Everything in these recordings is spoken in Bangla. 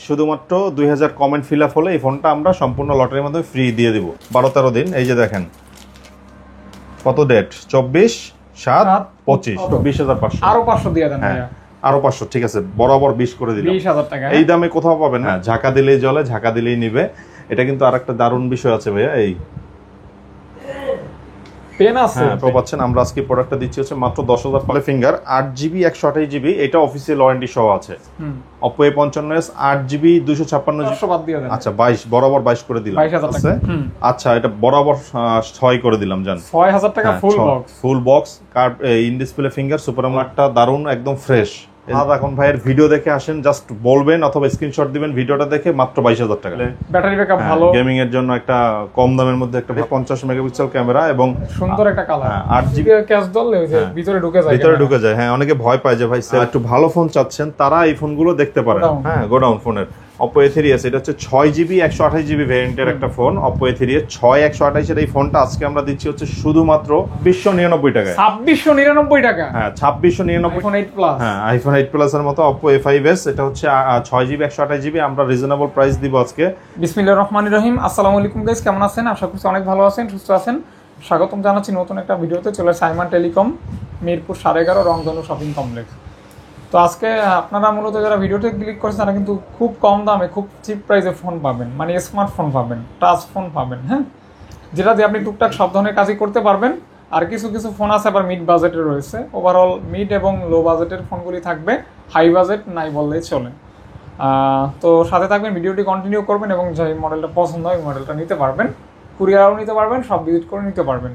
শুধুমাত্র 2000 কমেন্ট ফিল আপ হলে এই ফোনটা আমরা সম্পূর্ণ লটারির মধ্যে ফ্রি দিয়ে দিব 12-13 দিন। এই যে দেখেন কত ডেট 24/7/25 20,500 আরো 500 দিয়ে দেন ভাইয়া আরো 500 ঠিক আছে বরাবর 20 করে দিলাম 20,000 টাকা এই দামে কোথাও পাবেন না ঝাঁকা দিলেই জ্বলে ঝাঁকা দিলেই নিবে। এটা কিন্তু আরেকটা দারুণ বিষয় আছে ভাইয়া এই পেন আছে তো পাচ্ছেন আমরা আজকে প্রোডাক্টটা দিচ্ছি হচ্ছে মাত্র 10,000 পালে ফিঙ্গার 8GB 128GB এটা অফিসিয়াল ওয়ারেন্টি সহ আছে। Oppo A55s 8GB 256GB বাদ দিয়ে দেন আচ্ছা 22 বরাবর 22 করে দিলাম 22,000 টাকা আচ্ছা এটা বরাবর 6 করে দিলাম জান 6,000 টাকা full box card in display finger super আমোলেডটা দারুণ একদম ফ্রেশ। এখন ভাইয়ের ভিডিও দেখে আসেন জাস্ট বলবেন অথবা স্ক্রিনশট দিবেন ভিডিওটা দেখে মাত্র 22,000 টাকা ব্যাটারি ব্যাকআপ ভালো গেমিং এর জন্য একটা কম দামের মধ্যে একটা 50 মেগাপিক্সেল ক্যামেরা এবং সুন্দর একটা কালার 8GB ক্যাশ ধরলে ওই যে ভিতরে ঢুকে যায় হ্যাঁ অনেকে ভয় পায় যে ভাই একটু ভালো ফোন চাচ্ছেন তারা এই ফোনগুলো দেখতে পারেন গোডাউন ফোনের Oppo A3s এটা হচ্ছে 6GB 128GB ভেরিয়েন্টের একটা ফোন Oppo A3s 6/128 এর এই ফোনটা আজকে আমরা দিচ্ছি হচ্ছে শুধুমাত্র 2,299 টাকায় 2,699 টাকা 2,699 iPhone 8 Plus iPhone 8 Plus এর মতো Oppo A5s এটা হচ্ছে 6GB 128GB আমরা রিজনেবল প্রাইস দিব আজকে। বিসমিল্লাহির রহমানির রহিম আসসালামু আলাইকুম গাইস কেমন আছেন আশা করছি অনেক ভালো আছেন সুস্থ আছেন। স্বাগতম জানাচ্ছি নতুন একটা ভিডিওতে চলে সাইমন টেলিকম মিরপুর 11.5 রংধনু শপিং কমপ্লেক্স। তো আজকে আপনারা মূলত যারা ভিডিওতে ক্লিক করেছেন তারা কিন্তু খুব কম দামে খুব চিপ প্রাইসে ফোন পাবেন মানে স্মার্টফোন পাবেন টাচ ফোন পাবেন হ্যাঁ যেটা দিয়ে আপনি টুকটাক সব ধরনের কাজই করতে পারবেন। আর কিছু ফোন আছে আবার মিড বাজেটের রয়েছে ওভারঅল মিড এবং লো বাজেটের ফোনগুলি থাকবে হাই বাজেট নাই বললেই চলে। তো সাথে থাকবেন ভিডিওটি কন্টিনিউ করবেন এবং যে মডেলটা পছন্দ হয় মডেলটা নিতে পারবেন কুরিয়ারও নিতে পারবেন সব ভিজিট করে নিতে পারবেন।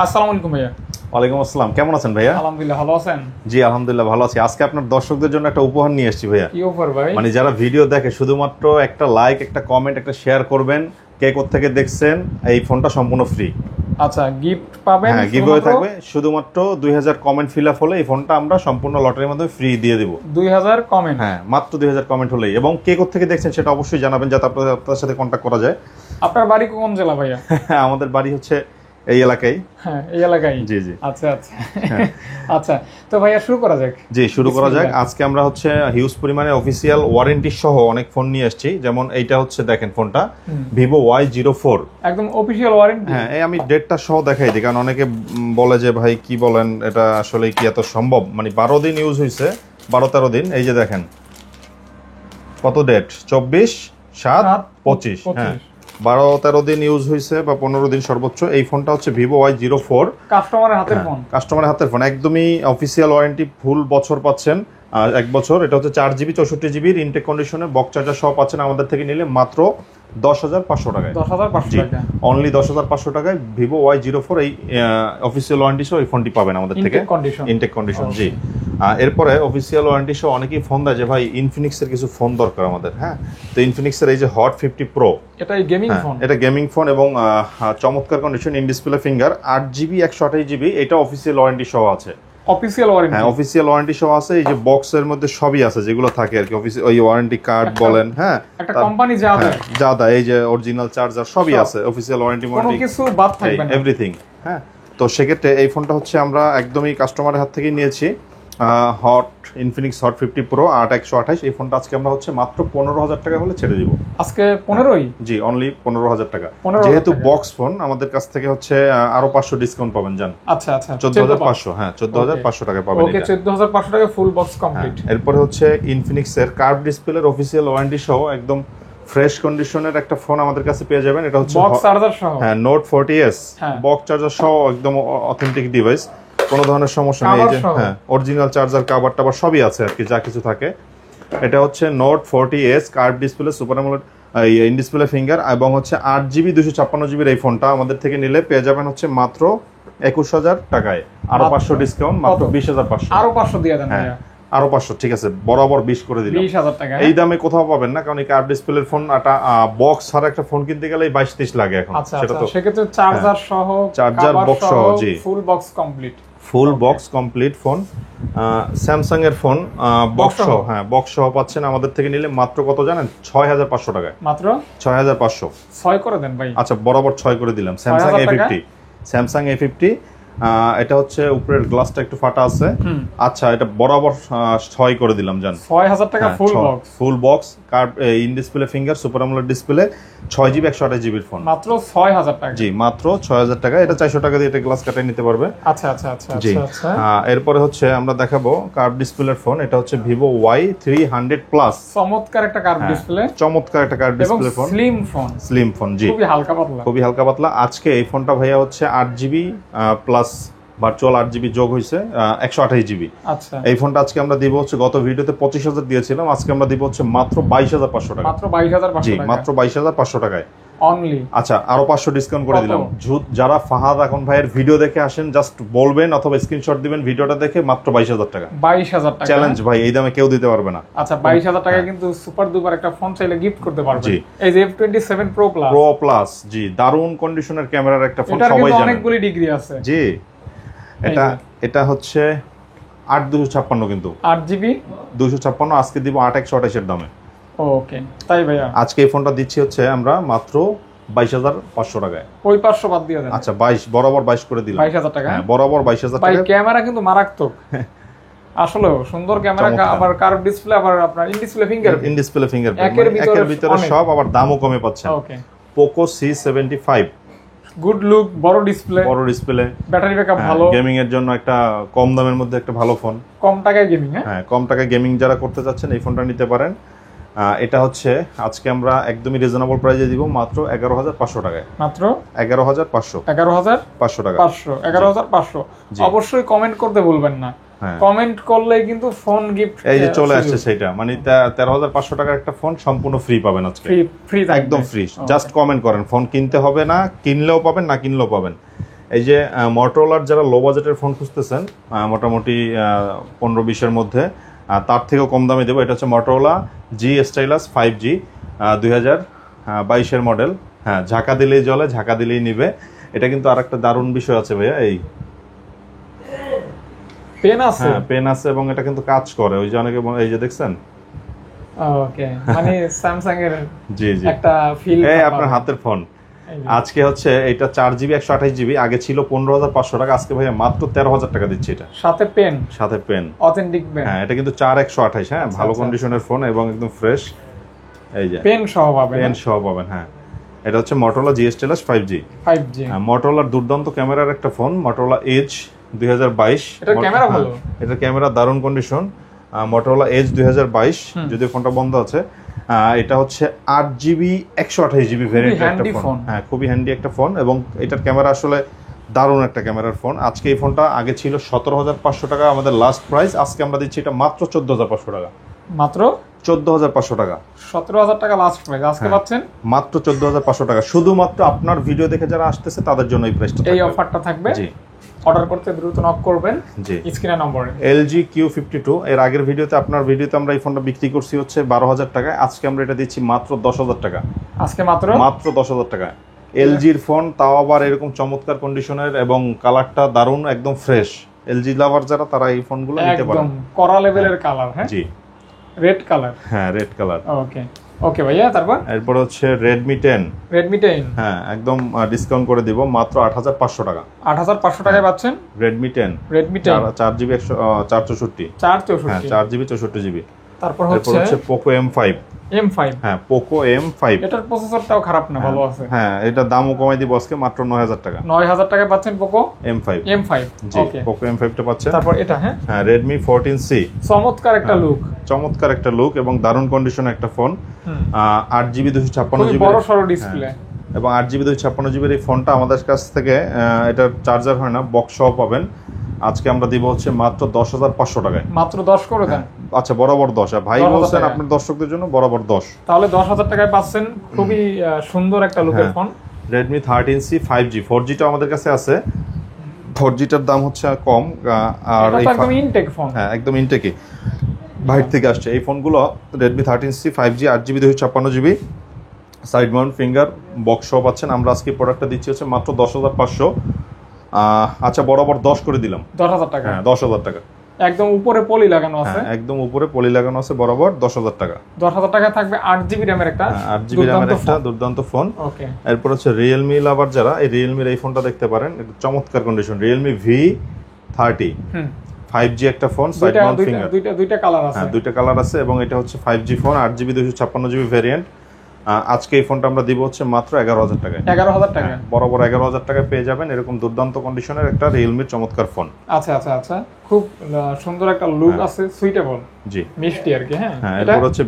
আসসালামু আলাইকুম ভাইয়া। ওয়ালাইকুম আসসালাম কেমন আছেন ভাইয়া? আলহামদুলিল্লাহ ভালো আছেন? জি আলহামদুলিল্লাহ ভালো আছি। আজকে আপনার দর্শকদের জন্য একটা উপহার নিয়ে এসেছি ভাইয়া। কি উপহার ভাই? মানে যারা ভিডিও দেখে শুধুমাত্র একটা লাইক একটা কমেন্ট একটা শেয়ার করবেন কে কোথা থেকে দেখছেন এই ফোনটা সম্পূর্ণ ফ্রি। আচ্ছা গিফট পাবেন হ্যাঁ গিভওয়ে থাকবে শুধুমাত্র 2000 কমেন্ট ফিল আপ হলে এই ফোনটা আমরা সম্পূর্ণ লটারির মধ্যে ফ্রি দিয়ে দেব 2000 কমেন্ট হ্যাঁ মাত্র 2000 কমেন্ট হলেই এবং কে কোথা থেকে দেখছেন সেটা অবশ্যই জানাবেন যাতে আপনাদের সাথে কন্টাক্ট করা যায়। আপনার বাড়ি কোন জেলা ভাইয়া? আমাদের বাড়ি হচ্ছে এই এলাকায়। হ্যাঁ এই এলাকায় জি জি আচ্ছা আচ্ছা আচ্ছা তো ভাইয়া শুরু করা যাক। জি শুরু করা যাক। আজকে আমরা হচ্ছে হিউজ পরিমাণে অফিসিয়াল ওয়ারেন্টি সহ অনেক ফোন নিয়ে আসছি যেমন এইটা হচ্ছে দেখেন ফোনটা Vivo Y04 একদম অফিশিয়াল ওয়ারেন্টি। হ্যাঁ এই আমি ডেটটা সহ দেখাই দিই কারণ অনেকে বলে যে ভাই কি বলেন এটা আসলে কি এত সম্ভব মানে 12 দিন ইউজ হয়েছে 12-13 দিন। এই যে দেখেন কত ডেট 24/7/25 হ্যাঁ 12-13 দিন ইউজ হয়েছে বা 15 দিন সর্বোচ্চ। এই ফোনটা হচ্ছে Vivo Y04 কাস্টমারের হাতের ফোন কাস্টমারের হাতের ফোন একদমই অফিসিয়াল ওয়ারেন্টি ফুল বছর পাচ্ছেন 1 বছর। এটা হচ্ছে 4GB 64GB ইনটেক কন্ডিশনে বক্স চার্জার সহ পাচ্ছেন আমাদের থেকে নিলে মাত্র 10,500 টাকায় 10,500 টাকা অনলি 10,500 টাকায় Vivo Y04 এই অফিসিয়াল ওয়ারেন্টি সহ এই ফোনটি পাবেন আমাদের থেকে ইনটেক কন্ডিশন। জি এরপরে অফিসিয়াল ওয়ারেন্টি সহ অনেকেই ফোন দেয় যে ভাই ইনফিনিক্সের কিছু ফোন দরকার আমাদের হ্যাঁ তো ইনফিনিক্সের এই যে হট 50 Pro এটা গেমিং ফোন এটা গেমিং ফোন এবং চমৎকার condition in display finger 8GB 128GB এটা অফিসিয়াল ওয়ারেন্টি সহ আছে অফিসিয়াল ওয়ারেন্টি হ্যাঁ অফিসিয়াল ওয়ারেন্টি সহ আছে। এই যে বক্সের মধ্যে সবই আছে যেগুলো থাকে আর কি অফিসিয়াল ওই ওয়ারেন্টি কার্ড বলেন হ্যাঁ একটা কোম্পানি যা দেয় এই যে অরিজিনাল চার্জার সবই আছে অফিসিয়াল ওয়ারেন্টি কোনো কিছু বাদ থাকবে না এভরিথিং হ্যাঁ। তো সেক্ষেত্রে এই ফোনটা হচ্ছে আমরা একদমই কাস্টমারের হাত থেকেই নিয়েছি হট ইনফিনিক্স হট 50 Pro 8/128 এই ফোনটা আজকে আমরা হচ্ছে মাত্র 15,000 টাকা হলে ছেড়ে দিব আজকে 15ই জি অনলি 15,000 টাকা যেহেতু বক্স ফোন আমাদের কাছ থেকে হচ্ছে আরো 500 ডিসকাউন্ট পাবেন জান। আচ্ছা আচ্ছা 14,500 হ্যাঁ 14,500 টাকা পাবেন ওকে 14,500 টাকা ফুল বক্স কমপ্লিট। এরপরে হচ্ছে ইনফিনিক্স এর কার্ভ ডিসপ্লের অফিসিয়াল ওয়ারেন্টি সহ একদম ফ্রেশ কন্ডিশনের একটা ফোন আমাদের কাছে পেয়ে যাবেন। এটা হচ্ছে বক্স চার্জার সহ হ্যাঁ Note 40s বক্স চার্জার সহ একদম অথেন্টিক ডিভাইস কোনো ধরনের সমস্যা নেই। এই যে হ্যাঁ অরিজিনাল চার্জার কভার টাবার সবই আছে আর কি যা কিছু থাকে। এটা হচ্ছে Note 40s curve display super AMOLED in display finger এবং হচ্ছে 8GB 256GB এই ফোনটা আমাদের থেকে নিলে পেয়ে যাবেন হচ্ছে মাত্র 21,000 টাকায় আরো 500 ডিসকাউন্ট মাত্র 20,500 আরো 500 দিয়ে দেন ভাইয়া আরো 500 ঠিক আছে বরাবর 20 করে দিলাম 20,000 টাকা এই দামে কোথাও পাবেন না কারণ এই কার্ভ ডিসপ্লের ফোন একটা বক্স ছাড়া একটা ফোন কিনতে গেলে 22-23 লাগে এখন। সেটা তো সেক্ষেত্রে চার্জার সহ চার্জার বক্স সহ জি full box complete full box complete phone Samsung এর ফোন বক্স সহ হ্যাঁ বক্স সহ পাচ্ছেন আমাদের থেকে নিলে মাত্র কত জানেন 6,500 টাকায় মাত্র 6,500 6 করে দেন ভাই আচ্ছা বরাবর 6 করে দিলাম স্যামসাং A50 এটা হচ্ছে উপরের গ্লাসটা একটু ফাটা আছে আচ্ছা এটা বরাবর 6 করে দিলাম জান 6,000 টাকা full box curve in display finger super AMOLED display 6GB 128GB phone মাত্র 6000 টাকা। জি মাত্র 6000 টাকা। এটা 400 টাকা দিয়ে এটা গ্লাস কাটাই নিতে পারবে। আচ্ছা আচ্ছা আচ্ছা জি আচ্ছা। এরপরে হচ্ছে আমরা দেখাবো কার্ভ ডিসপ্লের ফোন। এটা হচ্ছে Vivo Y300 প্লাস। চমৎকার একটা কার্ভ ডিসপ্লে, চমৎকার একটা curve display phone, slim phone. জি খুবই হালকা পাতলা, খুবই হালকা পাতলা। আজকে এই ফোনটা ভাইয়া হচ্ছে 8GB প্লাস ভার্চুয়াল 8GB যোগ হয়েছে 128GB। আচ্ছা এই ফোনটা আজকে আমরা দিব হচ্ছে, গত ভিডিওতে 25000 দিয়েছিলাম, আজকে আমরা দিব হচ্ছে মাত্র 22500 টাকা। মাত্র 22500 জি টাকা, মাত্র 22500 টাকায় অনলি। আচ্ছা আরো 500 ডিসকাউন্ট করে দিলাম। যারা ফাহাদ আকন ভাইয়ের ভিডিও দেখে আসেন জাস্ট বলবেন অথবা স্ক্রিনশট দিবেন ভিডিওটা দেখে, মাত্র 22000 টাকা। 22000 টাকা চ্যালেঞ্জ ভাই, এই দামে কেউ দিতে পারবে না। আচ্ছা 22000 টাকা কিন্তু সুপার ডুপার একটা ফোন চাইলে গিফট করতে পারবেন। এই যে F27 Pro Plus, জি দারুন কন্ডিশনের ক্যামেরার একটা ফোন, এটার সবাই কিন্তু জানেন অনেকগুলি ডিগ্রি আছে। জি এটা হচ্ছে 8256 কিন্তু 8GB 256, আজকে দিব 8128 এর দামে। ওকে তাই ভাইয়া, আজকে এই ফোনটা দিচ্ছি হচ্ছে আমরা মাত্র 22500 টাকায়। ওই 500 বাদ দিয়ে দেন। আচ্ছা 22 বরাবর 22 করে দিলাম। 22000 টাকা, হ্যাঁ বরাবর 22000 ভাই টাকা। ক্যামেরা কিন্তু মারাত্মক আসলে, সুন্দর ক্যামেরা, আবার কার্ভ ডিসপ্লে, আবার আপনার ইন ডিসপ্লে ফিঙ্গার, একের ভিতরে সব, আবার দামও কমে পাচ্ছেন। ওকে পোকো C75, গুড লুক, বড় ডিসপ্লে, ব্যাটারি ব্যাকআপ ভালো, গেমিং এর জন্য একটা কম দামের মধ্যে একটা ভালো ফোন, কম টাকায় গেমিং। হ্যাঁ কম টাকায় গেমিং যারা করতে চাচ্ছেন এই ফোনটা নিতে পারেন। এটা হচ্ছে আজকে আমরা একদমই রিজনেবল প্রাইসে দিব মাত্র 11500 টাকায়। মাত্র 11500 টাকা। 11500। অবশ্যই কমেন্ট করতে ভুলবেন না, কমেন্ট করলে কিন্তু ফোন গিফট এই যে চলে আসছে সেটা, মানে 13500 টাকার একটা ফোন সম্পূর্ণ ফ্রি পাবেন আজকে, ফ্রি একদম ফ্রি। জাস্ট কমেন্ট করেন, ফোন কিনতে হবে না, কিনলেও পাবেন না কিনলেও পাবেন। এই যে মটোরোলার যারা লো বাজেটের ফোন খুঁজতেছেন, মোটামুটি 15-20 এর মধ্যে, তার থেকেও কম দামে দেবো। এটা হচ্ছে মটোরোলা G Stylus 5G 2022 এর মডেল। হ্যাঁ ঝাঁকা দিলেই জ্বলে, ঝাঁকা দিলেই নিবে। এটা কিন্তু আর একটা দারুণ বিষয় আছে ভাইয়া, এই পেন আছে, হ্যাঁ পেন আছে, এবং এটা কিন্তু কাজ করে। ওই যে অনেকে এই যে দেখছেন, ওকে মানে স্যামসাং এর জি একটা ফিল, এই আপনার হাতের ফোন। আজকে হচ্ছে এটা 4GB 128GB, আগে ছিল 15500 টাকা, আজকে ভাইয়া মাত্র 13000 টাকা দিচ্ছি। এটা সাথে পেন অথেন্টিক পেন। হ্যাঁ এটা কিন্তু 4128, হ্যাঁ ভালো কন্ডিশনের ফোন এবং একদম ফ্রেশ। এই যে পেন সহ পাবেন। হ্যাঁ এটা হচ্ছে মটোরোলা G Stylus 5G। হ্যাঁ মটোরোলার দুর্দান্ত ক্যামেরার একটা ফোন, মটোরোলা Edge 2022। এটা ক্যামেরা ভালো, এটা ক্যামেরা দারুণ কন্ডিশন। মটোরোলা Edge 2022, যদি ফোনটা বন্ধ আছে। এটা হচ্ছে 8GB 128GB ভেরিয়েন্টের একটা ফোন। হ্যাঁ খুবই হ্যান্ডি একটা ফোন, এবং এটার ক্যামেরা আসলে দারুণ একটা ক্যামেরার ফোন। আজকে এই ফোনটা আগে ছিল 17500 টাকা আমাদের লাস্ট প্রাইস, আজকে আমরা দিচ্ছি এটা মাত্র 14500 টাকা। মাত্র 14500 টাকা, 17000 টাকা লাস্ট প্রাইস, আজকে পাচ্ছেন মাত্র 14500 টাকা। শুধুমাত্র আপনার ভিডিও দেখে যারা আসতেছে তাদের জন্য এই প্রাইসটা, এই অফারটা থাকবে। জি অর্ডার করতে দ্রুত নক করবেন স্ক্রিনে নম্বরে। LG Q52, এর আগের ভিডিওতে আপনার ভিডিওতে আমরা এই ফোনটা বিক্রি করছি হচ্ছে 12000 টাকায়, আজকে আমরা এটা দিচ্ছি মাত্র 10000 টাকা। আজকে মাত্র 10000 টাকা। LG এর ফোন, তাও আবার এরকম চমৎকার কন্ডিশনের, এবং কালারটা দারুণ একদম ফ্রেশ। LG লাভার যারা, তারা এই ফোনগুলো নিতে পারেন। একদম কড়া লেভেলের কালার, হ্যাঁ জি রেড কালার, হ্যাঁ রেড কালার। ওকে ভাইয়া, এরপর হচ্ছে Redmi 10। হ্যাঁ একদম ডিসকাউন্ট করে দিব মাত্র 8500 টাকা। 8500 টাকায় পাচ্ছেন Redmi 10 4GB 464, হ্যাঁ 4GB 64GB। তারপর হচ্ছে Poco M5। হ্যাঁ Poco M5, এটার প্রসেসরটাও খারাপ না, ভালো আছে। হ্যাঁ এটা দামও কমাই দিব আজকে মাত্র 9000 টাকা। 9000 টাকায় পাচ্ছেন Poco M5। জি Poco M5 টা পাচ্ছেন। তারপর এটা হ্যাঁ Redmi 14C, চমৎকার একটা লুক, এবং দারুণ কন্ডিশনের একটা ফোন। 8GB 256GB বড় সরো ডিসপ্লে, এবং 8GB 256GB এই ফোনটা আমাদের কাছ থেকে, এটার চার্জার হয় না, বক্স সহ পাবেন। আজকে আমরা দিব হচ্ছে মাত্র 10500 টাকায়। মাত্র 10 করে দেন। আচ্ছা বরাবর 10, ভাই বলছেন আপনার দর্শকদের জন্য বরাবর 10, তাহলে 10000 টাকায় পাচ্ছেন খুবই সুন্দর একটা লুকের phone. Redmi 13C 5G, 4G টা আমাদের কাছে আছে, 4G টার দাম হচ্ছে কম, আর এটা একদম ইনটেক ফোন। হ্যাঁ একদম ইনটেকই, বাইরে থেকে আসছে এই ফোনগুলো। Redmi 13C 5G 8GB 256GB, side Mount finger box সহ পাচ্ছেন। আমরা আজকে প্রোডাক্টটা দিচ্ছি হচ্ছে মাত্র 10500। আচ্ছা বরাবর 10 করে দিলাম, 10000 টাকা। হ্যাঁ 10000 টাকা, একদম উপরে পলি লাগানো আছে, একদম উপরে পলি লাগানো আছে, বরাবর 10000 টাকা। 10000 টাকা থাকবে 8GB র্যামের একটা, 8GB র্যামের একটা দুর্দান্ত ফোন। ওকে এরপর হচ্ছে Realme লাভার যারা, এই Realme এর এই ফোনটা দেখতে পারেন, চমৎকার কন্ডিশন, Realme V30 5G একটা ফোন, সাইড মাউন্ট ফিঙ্গার, দুইটা কালার আছে। হ্যাঁ দুইটা কালার আছে এবং এটা হচ্ছে 5G phone, 8GB 256GB variant. আজকে এই ফোনটা আমরা দিব হচ্ছে মাত্র 11,000 টাকায়। 11,000 টাকা, বরাবর 11,000 টাকায় পেয়ে যাবেন এরকম দুর্দান্ত কন্ডিশনের একটা রিয়েলমির চমৎকার ফোন। আচ্ছা আচ্ছা আচ্ছা, খুব সুন্দর একটা লুক আছে, সুইটেবল, জি মিষ্টি আর কি। হ্যাঁ এরপর হচ্ছে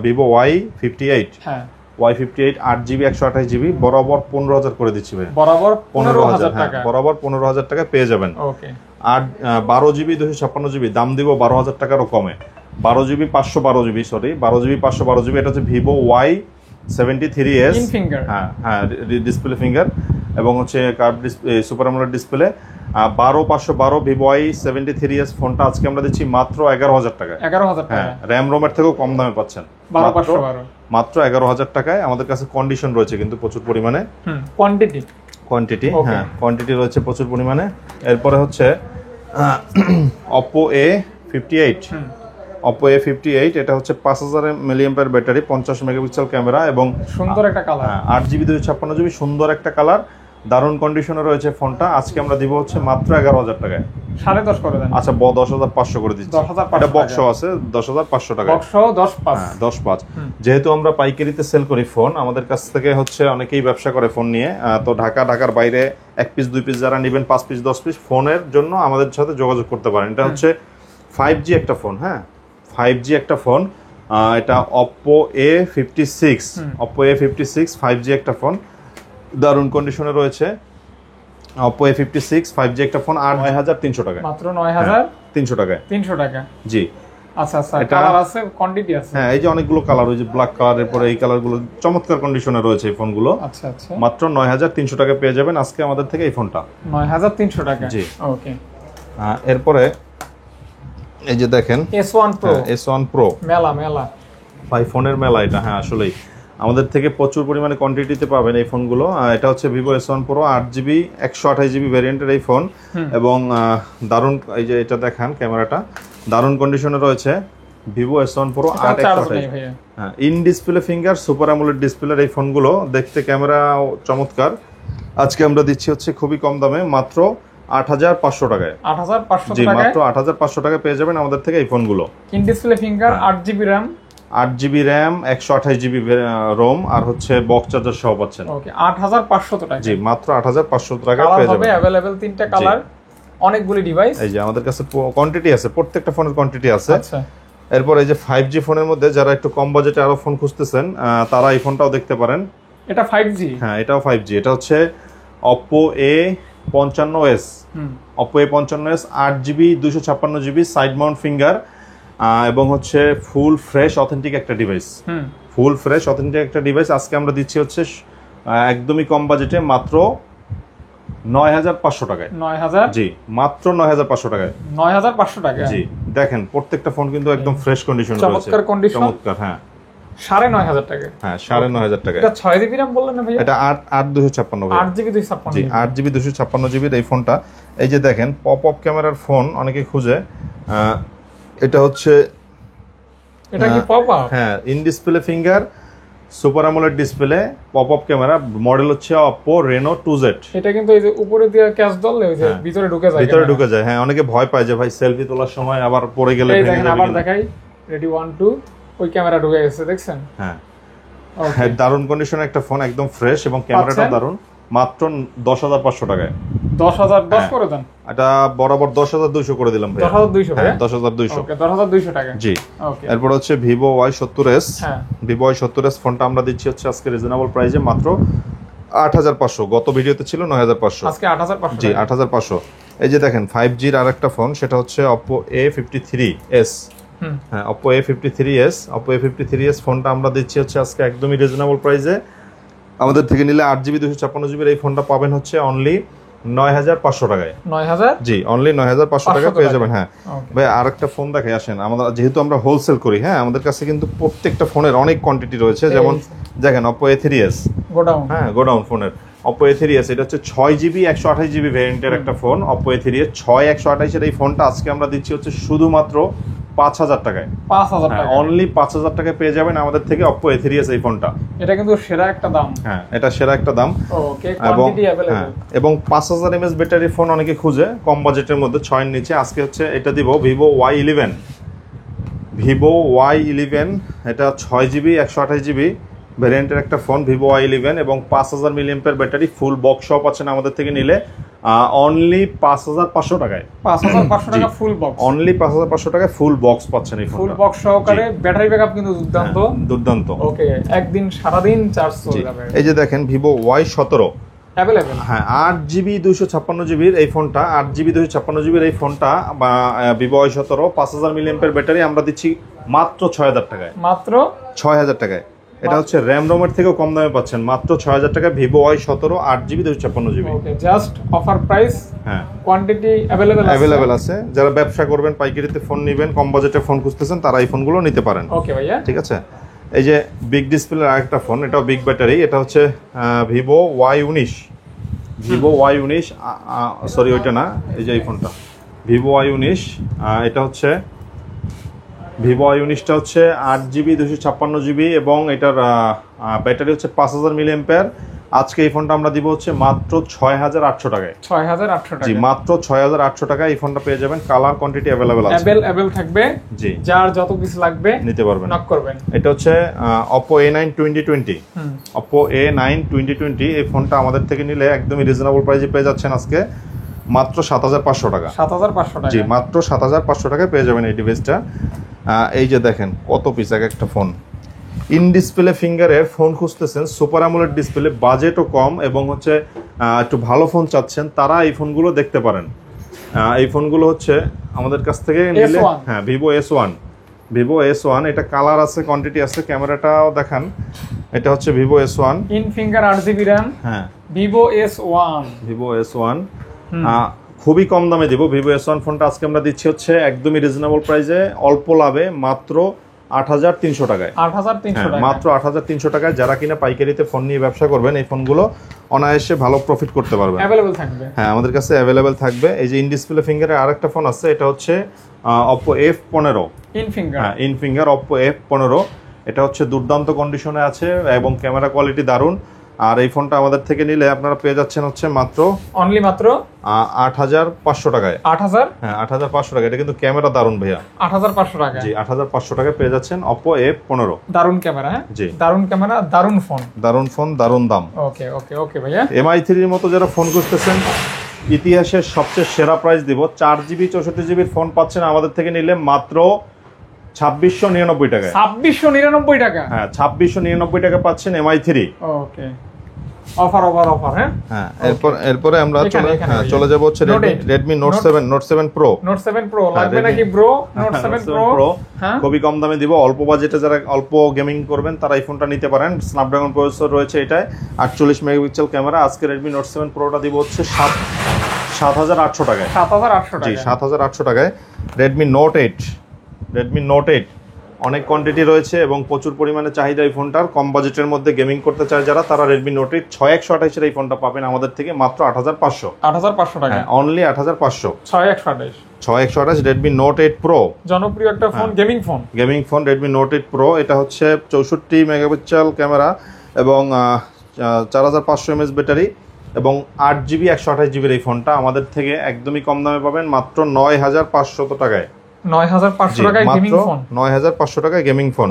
Vivo Y58। হ্যাঁ Y58 8GB 128GB বরাবর 15,000 করে দিচ্ছি ভাই। বরাবর 15,000 টাকা, বরাবর 15,000 টাকায় পেয়ে যাবেন। ওকে। আর 12GB 256GB দাম দিব 12,000 টাকারও কমে। 12GB 512GB, sorry 12GB 512GB। এটা হচ্ছে Vivo Y73s, হ্যাঁ ডিসপ্লে ফিঙ্গার এবং হচ্ছে curve display, super AMOLED display. 12512 Vivo Y73s ফোনটা আজকে আমরা দিচ্ছি মাত্র 11,000 টাকায়। 11,000 টাকা, হ্যাঁ র্যাম রোমের থেকেও কম দামে পাচ্ছেন। 12512 মাত্র 11,000 টাকায়। আমাদের কাছে কন্ডিশন রয়েছে কিন্তু প্রচুর পরিমাণে, কোয়ান্টিটি হ্যাঁ কোয়ান্টিটি রয়েছে প্রচুর পরিমাণে। এরপরে হচ্ছে Oppo A58। Oppo A58 এটা হচ্ছে 5000 mAh ব্যাটারি, 50 মেগাপিক্সেল ক্যামেরা এবং সুন্দর একটা কালার, 8GB 256GB, সুন্দর একটা কালার, দারুণ কন্ডিশনে রয়েছে ফোনটা। আজকে আমরা দিব হচ্ছে মাত্র 11,000 টাকায়। 10.5 করে দেন। আচ্ছা 10,500 করে দিচ্ছি। এটা বক্সও আছে 10,500 টাকা, বক্সও 10.5। হ্যাঁ 10.5। যেহেতু আমরা পাইকারিতে সেল করি ফোন, আমাদের কাছ থেকে হচ্ছে অনেকেই ব্যবসা করে ফোন নিয়ে, তো ঢাকার বাইরে 1 পিস 2 পিস যারা নেবেন, 5 পিস 10 পিস ফোনের জন্য আমাদের সাথে যোগাযোগ করতে পারেন। এটা হচ্ছে 5G একটা ফোন, হ্যাঁ 5G একটা ফোন। এটা Oppo A56, Oppo A56 5G একটা ফোন, দারুণ কন্ডিশনে রয়েছে। Oppo A56 5G একটা ফোন, 9,300 টাকা, মাত্র 9,300 টাকায়। 300 টাকা, জি। আচ্ছা আচ্ছা, কালার আছে, কোয়ান্টিটি আছে। হ্যাঁ এই যে অনেকগুলো কালার, ওই যে ব্ল্যাক কালার, এরপরে এই কালারগুলো চমৎকার কন্ডিশনে রয়েছে এই ফোনগুলো। আচ্ছা আচ্ছা, মাত্র 9,300 টাকা পেয়ে যাবেন আজকে আমাদের থেকে এই ফোনটা। 9,300 টাকা, জি ওকে। এরপরে এই যে দেখেন S1 Pro, S1 Pro মেলা ভাই, ফোনের মেলা এটা। হ্যাঁ আসলেই আমাদের থেকে প্রচুর পরিমাণে কোয়ান্টিটিতে পাবেন এই ফোনগুলো। এটা হচ্ছে Vivo S1 Pro 8GB 128GB ভ্যারিয়েন্টের এই ফোন এবং দারুণ, এই যে এটা দেখেন ক্যামেরাটা দারুণ কন্ডিশনে রয়েছে। Vivo S1 Pro 8/128, হ্যাঁ in display finger, super AMOLED ডিসপ্লের এই ফোনগুলো, দেখতে ক্যামেরা চমৎকার। আজকে আমরা দিচ্ছি হচ্ছে খুবই কম দামে, মাত্র 8,500 টাকায়। 8,500 জি টাকায়, মাত্র 8,500 টাকায় পেয়ে যাবেন আমাদের থেকে এই ফোনগুলো। In display finger, 8GB RAM, 8GB RAM 128GB ROM আর হচ্ছে বক্স চার্জার সহ পাচ্ছেন। ওকে, 8,500 টাকা। জি মাত্র 8,500 টাকা পেয়ে যাবেন। হবে अवेलेबल, তিনটা কালার, অনেকগুলি ডিভাইস। এই যে আমাদের কাছে কোয়ান্টিটি আছে, প্রত্যেকটা ফোনের কোয়ান্টিটি আছে। আচ্ছা, এরপর এই যে 5G ফোনের মধ্যে যারা একটু কম বাজেটে আরো ফোন খুঁজতেছেন, তারা এই ফোনটাও দেখতে পারেন। এটা 5G, হ্যাঁ এটাও 5G। এটা হচ্ছে Oppo A55s, Oppo A55s 8GB 256GB side Mount finger এবং হচ্ছে ফুল ফ্রেশ অথেন্টিক একটা ডিভাইস, ফুল ফ্রেশ অথেন্টিক একটা ডিভাইস। আজকে আমরা দিচ্ছি হচ্ছে একদমই কম বাজেটে, মাত্র 9,500 টাকায়। 9,000, জি মাত্র 9,500 টাকায়, 9,500 টাকা। জি দেখেন প্রত্যেকটা ফোন কিন্তু একদম ফ্রেশ কন্ডিশনে রয়েছে, চমৎকার কন্ডিশন, চমৎকার। হ্যাঁ 9,500 টাকা, হ্যাঁ 9,500 টাকা। এটা 6GB RAM বললেন না ভাইয়া? এটা 8/256, 8GB 256, জি 8GB 256GB এই ফোনটা। এই যে দেখেন পপ আপ ক্যামেরার ফোন অনেকে খুঁজে, এটা হচ্ছে, এটা কি পপ আপ? হ্যাঁ in display finger, super AMOLED display, pop up camera, model হচ্ছে Oppo Reno 2Z। এটা কিন্তু এই যে উপরে দিয়ে ক্যাচ ধরলে ওই যে ভিতরে ঢুকে যায়, হ্যাঁ অনেকে ভয় পায় যে ভাই সেলফি তোলার সময় আবার পড়ে গেলে ভেঙে যাবে। আবার দেখাই, রেডি 1 2, ওই ক্যামেরা ঢুকে গেছে, দেখছেন? হ্যাঁ দারুণ কন্ডিশনে একটা ফোন, একদম ফ্রেশ এবং ক্যামেরাটা দারুণ, মাত্র 10,500 টাকায়। 10,000 10 করে দেন। এটা বরাবর 10,200 করে দিলাম ভাই। 10,200, হ্যাঁ 10,200, ওকে 10,200 টাকা, জি। ওকে। এরপর হচ্ছে Vivo Y70s, হ্যাঁ Vivo Y70s ফোনটা আমরা দিচ্ছি হচ্ছে আজকে রিজনেবল প্রাইসে মাত্র 8,500। গত ভিডিওতে ছিল 9,500, আজকে 8,500, জি 8,500। এই যে দেখেন 5G এর আরেকটা ফোন, সেটা হচ্ছে Oppo A53s, হ্যাঁ Oppo A53s, Oppo A53s ফোনটা আমরা দিচ্ছি হচ্ছে আজকে একদমই রিজনেবল প্রাইসে। আমাদের থেকে নিলে 8GB 256GB এই ফোনটা পাবেন হচ্ছে অনলি 9,500 টাকায়। 9,000, জি অনলি 9,500 টাকা পেয়ে যাবেন। হ্যাঁ ভাই আরেকটা ফোন দেখাই আসেন, আমরা যেহেতু আমরা হোলসেল করি, হ্যাঁ আমাদের কাছে কিন্তু প্রত্যেকটা ফোনের অনেক কোয়ান্টিটি রয়েছে। যেমন দেখেন Oppo A3s, গোডাউন, হ্যাঁ গোডাউন ফোনের Oppo A3s, এটা হচ্ছে 6GB 128GB ভ্যারিয়েন্টের একটা ফোন, Oppo A3s 6 128 এর এই ফোনটা আজকে আমরা দিচ্ছি হচ্ছে শুধুমাত্র 5,000 টাকায়। 5,000 টাকা অনলি 5,000 টাকায় পেয়ে যাবেন আমাদের থেকে Oppo A3s এই ফোনটা। এটা কিন্তু সেরা একটা দাম। হ্যাঁ, এটা সেরা একটা দাম। ওকে, কোয়ান্টিটি अवेलेबल। এবং 5000 mAh ব্যাটারি ফোন অনেকে খুঁজে কম বাজেটের মধ্যে 6 এর নিচে। আজকে হচ্ছে এটা দিব Vivo Y11। Vivo Y11 এটা 6GB 128GB ভ্যারিয়েন্টের একটা ফোন Vivo Y11 এবং 5000 mAh ব্যাটারি, ফুল বক্স সহ পাচ্ছেন আমাদের থেকে নিলে অনলি 5500 টাকায়। 5500 টাকা ফুল বক্স, অনলি 5500 টাকায় ফুল বক্স পাচ্ছেন এই ফোনটা। ফুল বক্স সহকারে, ব্যাটারি ব্যাকআপ কিন্তু দুর্দান্ত। দুর্দান্ত। ওকে, একদিন সারা দিন চার্জ চলে যাবে। এই যে দেখেন Vivo Y17 अवेलेबल। হ্যাঁ, 8GB 256GB এই ফোনটা, 8GB 256GB এই ফোনটা বা Vivo Y17 5000 mAh ব্যাটারি আমরা দিচ্ছি মাত্র 6000 টাকায়। মাত্র 6000 টাকায়। এটা হচ্ছে র্যাম রোমের থেকেও কম দামে পাচ্ছেন মাত্র 6000 টাকায় Vivo Y17 8GB 256GB। ওকে, জাস্ট অফার প্রাইস। হ্যাঁ, কোয়ান্টিটি अवेलेबल আছে। যারা ব্যবসা করবেন, পাইকারিতে ফোন নেবেন, কম বাজেটে ফোন খুঁজতেছেন, তারা এই ফোনগুলো নিতে পারেন। ওকে ভাইয়া, ঠিক আছে। এই যে বিগ ডিসপ্লের আরেকটা ফোন, এটাও বিগ ব্যাটারি। এটা হচ্ছে Vivo Y19। Vivo Y19 sorry ওইটা না, এই যে এই ফোনটা Vivo Y19। এটা হচ্ছে Vivo Y19টা হচ্ছে 8GB 256GB এবং এটার ব্যাটারি হচ্ছে 5000 mAh। আজকে এই ফোনটা আমরা দিব হচ্ছে মাত্র 6800 টাকায়। 6800 টাকা। জি, মাত্র 6800 টাকায় এই ফোনটা পেয়ে যাবেন। কালার কোয়ান্টিটি अवेलेबल আছে। अवेलेबल থাকবে। জি, যার যত পিস লাগবে নিতে পারবেন, নক করবেন। এটা হচ্ছে Oppo A9 2020। Oppo A9 2020 এই ফোনটা আমাদের থেকে নিলে একদমই রিজনেবল প্রাইসে পেয়ে যাচ্ছেন আজকে মাত্র 7500 টাকা। 7500 টাকা। জি, মাত্র 7500 টাকায় পেয়ে যাবেন এই ডিভাইসটা। এই যে দেখেন কত পিস এক একটা ফোন। ইন ডিসপ্লে ফিঙ্গারের ফোন খুঁজতেছেন, সুপার অ্যামোলেড ডিসপ্লে, বাজেটও কম এবং হচ্ছে একটু ভালো ফোন চাচ্ছেন, তারা এই ফোনগুলো দেখতে পারেন। এই ফোনগুলো হচ্ছে আমাদের কাছ থেকে নিলে, হ্যাঁ Vivo S1। Vivo S1 এটা কালার আছে, কোয়ান্টিটি আছে, ক্যামেরাটাও দেখান। এটা হচ্ছে Vivo S1 in finger 8GB RAM। হ্যাঁ, Vivo S1। Vivo S1 খুবই কম দামে দিব। Vivo S1 ফোনটা আজকে আমরা দিচ্ছি হচ্ছে একদমই রিজনেবল প্রাইসে, অল্প লাভে, মাত্র 8300 টাকায়। 8300 টাকা, মাত্র 8300 টাকায়। যারা কিনা পাইকারিতে ফোন নিয়ে ব্যবসা করবেন, এই ফোনগুলো অনায়াসে ভালো প্রফিট করতে পারবেন। अवेलेबल থাকবে। হ্যাঁ, আমাদের কাছে अवेलेबल থাকবে। এই যে ইন ডিসপ্লে ফিঙ্গারের আরেকটা ফোন আছে, এটা হচ্ছে Oppo F15। ইন ফিঙ্গার, হ্যাঁ, ইন ফিঙ্গার Oppo F15। এটা হচ্ছে দুর্দান্ত কন্ডিশনে আছে এবং ক্যামেরা কোয়ালিটি দারুণ। আর এই ফোনটা আমাদের থেকে নিলে আপনারা পেয়ে যাচ্ছেন হচ্ছে মাত্র অনলি মাত্র 8500 টাকায়। 8000, হ্যাঁ 8500 টাকা। এটা কিন্তু ক্যামেরা দারুণ ভাইয়া। 8500 টাকা। জি, 8500 টাকায় পেয়ে যাচ্ছেন Oppo F15। দারুণ ক্যামেরা। হ্যাঁ জি, দারুণ ক্যামেরা, দারুণ ফোন। দারুণ ফোন, দারুণ দাম। ওকে ওকে ওকে ভাইয়া। MI3 এর মতো যারা ফোন খুঁজতেছেন, ইতিহাসের সবচেয়ে সেরা প্রাইস দিব। 4GB 64GB ফোন পাচ্ছেন আমাদের থেকে নিলে মাত্র 2699 টাকায়। 2699 টাকা। হ্যাঁ, 2699 টাকা পাচ্ছেন MI3। ওকে, অফার অফার অফার। হ্যাঁ, হ্যাঁ, এরপরে আমরা চলে যাব হচ্ছে Redmi Note 7 Pro। Note 7 Pro লাগবে নাকি ব্রো? Note 7 Pro হ্যাঁ, খুবই কম দামে দিব। অল্প বাজেটে যারা অল্প গেমিং করবেন, তারা এই ফোনটা নিতে পারেন। স্ন্যাপড্রাগন প্রসেসর রয়েছে এটায়, 48 মেগাপিক্সেল ক্যামেরা। আজকে Redmi Note 7 Proটা দিব হচ্ছে 7800 টাকায়। 7800 টাকা। জি, 7800 টাকায়। Redmi Note 8 অনেক কোয়ান্টিটি রয়েছে এবং প্রচুর পরিমাণে চাহিদা এই ফোনটার। কম বাজেটের মধ্যে গেমিং করতে চায় যারা, তারা Redmi Note 8 6128 এর এই ফোনটা পাবেন আমাদের থেকে মাত্র 8500। 8500 টাকা। হ্যাঁ, অনলি 8500। 6128 Redmi Note 8 Pro জনপ্রিয় একটা phone, gaming phone. Redmi Note 8 Pro এটা হচ্ছে 64 মেগাপিক্সেল ক্যামেরা এবং 4500 mAh ব্যাটারি এবং 8GB 128GB এই ফোনটা আমাদের থেকে একদমই কম দামে পাবেন মাত্র 9500 টাকায়। 9500 টাকায় গেমিং ফোন। 9500 টাকায় gaming phone.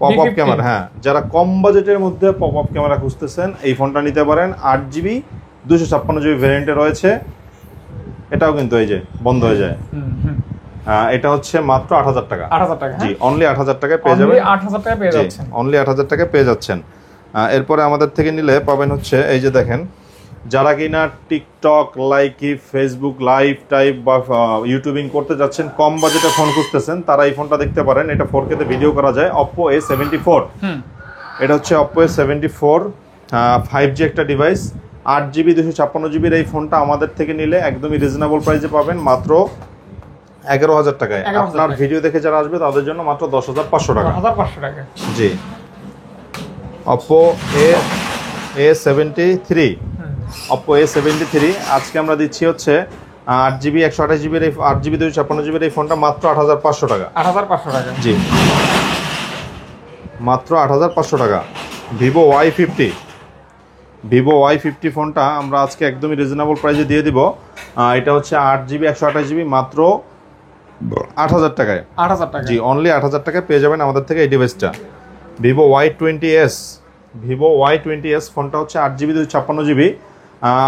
Pop up camera. হ্যাঁ, যারা কম বাজেটের মধ্যে পপ আপ ক্যামেরা খুঁজতেছেন, এই ফোনটা নিতে পারেন। 8GB 256GB ভ্যারিয়েন্টে রয়েছে। এটাও কিন্তু এই যে বন্ধ হয়ে যায়। এটা হচ্ছে মাত্র 8000 টাকা। 8000 টাকা। জি, অনলি 8000 টাকায় পেয়ে যাবেন। অনলি 8000 টাকায় পেয়ে যাচ্ছেন। অনলি 8000 টাকায় পেয়ে যাচ্ছেন। এরপরে আমাদের থেকে নিলে পাবেন হচ্ছে এই যে দেখেন, যারা কিনা TikTok, Likee, Facebook live type বা ইউটিউবিং করতে যাচ্ছেন, কম বাজেটে ফোন খুঁজতেছেন, তারা এই ফোনটা দেখতে পারেন। এটা 4K তে ভিডিও করা যায়। Oppo A74। এটা হচ্ছে Oppo A74 5G একটা ডিভাইস। 8GB 256GB এই ফোনটা আমাদের থেকে নিলে একদমই রিজনেবল প্রাইসে পাবেন মাত্র 11000 টাকায়। আপনার ভিডিও দেখে যারা আসবে তাদের জন্য মাত্র 10500 টাকা। 10500 টাকা। জি, Oppo A73 আজকে আমরা দিচ্ছি হচ্ছে 8GB 128GB এই 8GB 256GB এই ফোনটা মাত্র 8500 টাকা। 8500 টাকা, জি মাত্র 8500 টাকা। ভিভো Y50 ফোনটা আমরা আজকে একদমই রিজনেবল প্রাইসে দিয়ে দিব। এটা হচ্ছে 8GB 128GB মাত্র 8000 টাকায়। 8000 টাকা, জি অনলি 8000 টাকায় পেয়ে যাবেন আমাদের থেকে এই ডিভাইসটা। ভিভো Y20s ফোনটা হচ্ছে 8GB 256GB।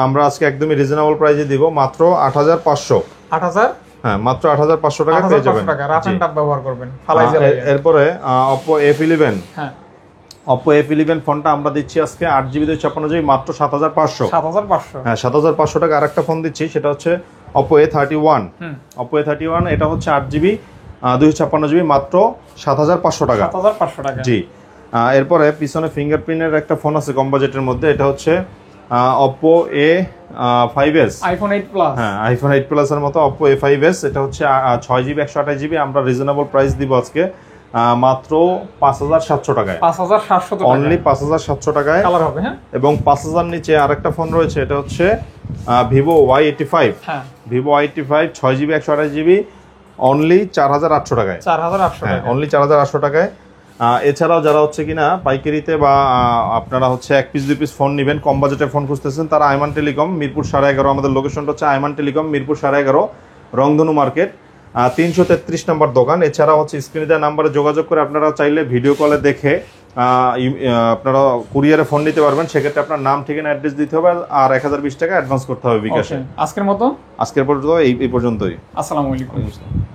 আমরা আজকে একদমই রিজনেবল প্রাইসে দিব মাত্র 8500। 8000, হ্যাঁ মাত্র 8500 টাকা পেয়ে যাবেন। রাফ এন্ড টাফ ব্যবহার করবেন, ফালাই জ্বালাই। এরপরে Oppo F11, হ্যাঁ Oppo F11 ফোনটা আমরা দিচ্ছি আজকে 8GB 256GB মাত্র 7500। 7500, হ্যাঁ 7500 টাকা। আরেকটা ফোন দিচ্ছি সেটা হচ্ছে Oppo A31। Oppo A31 এটা হচ্ছে 8GB 256GB মাত্র 7500 টাকা। 7500 টাকা, জি এরপরে পিছনে ফিঙ্গারপ্রিন্টের একটা ফোন আছে কম বাজেটের মধ্যে, এটা হচ্ছে Oppo A5s, iPhone 8 Plus। হ্যাঁ iPhone 8 Plus এর মতো Oppo A5s। এটা হচ্ছে 6GB 128GB। আমরা রিজনেবল প্রাইস দিব আজকে মাত্র 5700 টাকায়। 5700 টাকা, অনলি 5700 টাকায় কালার হবে। হ্যাঁ এবং 5000 নিচে আরেকটা ফোন রয়েছে, এটা হচ্ছে Vivo Y85। হ্যাঁ Vivo Y85 6GB 128GB only 4800 টাকায়। 4800 হ্যাঁ টাকা, অনলি 4800 টাকায়। এছাড়াও যারা হচ্ছে কিনা পাইকারিতে বা আপনারা হচ্ছে 1 পিস 2 পিস ফোন নেবেন, কম বাজেটের ফোন খুঁজতেছেন, তারা আইমান টেলিকম মিরপুর 11.5। আমাদের লোকেশনটা হচ্ছে আইমান টেলিকম মিরপুর 11.5 রংধনু মার্কেট 333 নম্বর দোকান। এছাড়া হচ্ছে স্ক্রিনে দেওয়া নাম্বারে যোগাযোগ করে আপনারা চাইলে ভিডিও কলে দেখে আপনারা কুরিয়ারে ফোন নিতে পারবেন। সেক্ষেত্রে আপনার নাম, ঠিকানা, অ্যাড্রেস দিতে হবে আর 1020 টাকা অ্যাডভান্স করতে হবে বিকাশে। আজকের পর্যন্ত এই পর্যন্তই। আসসালামু আলাইকুম।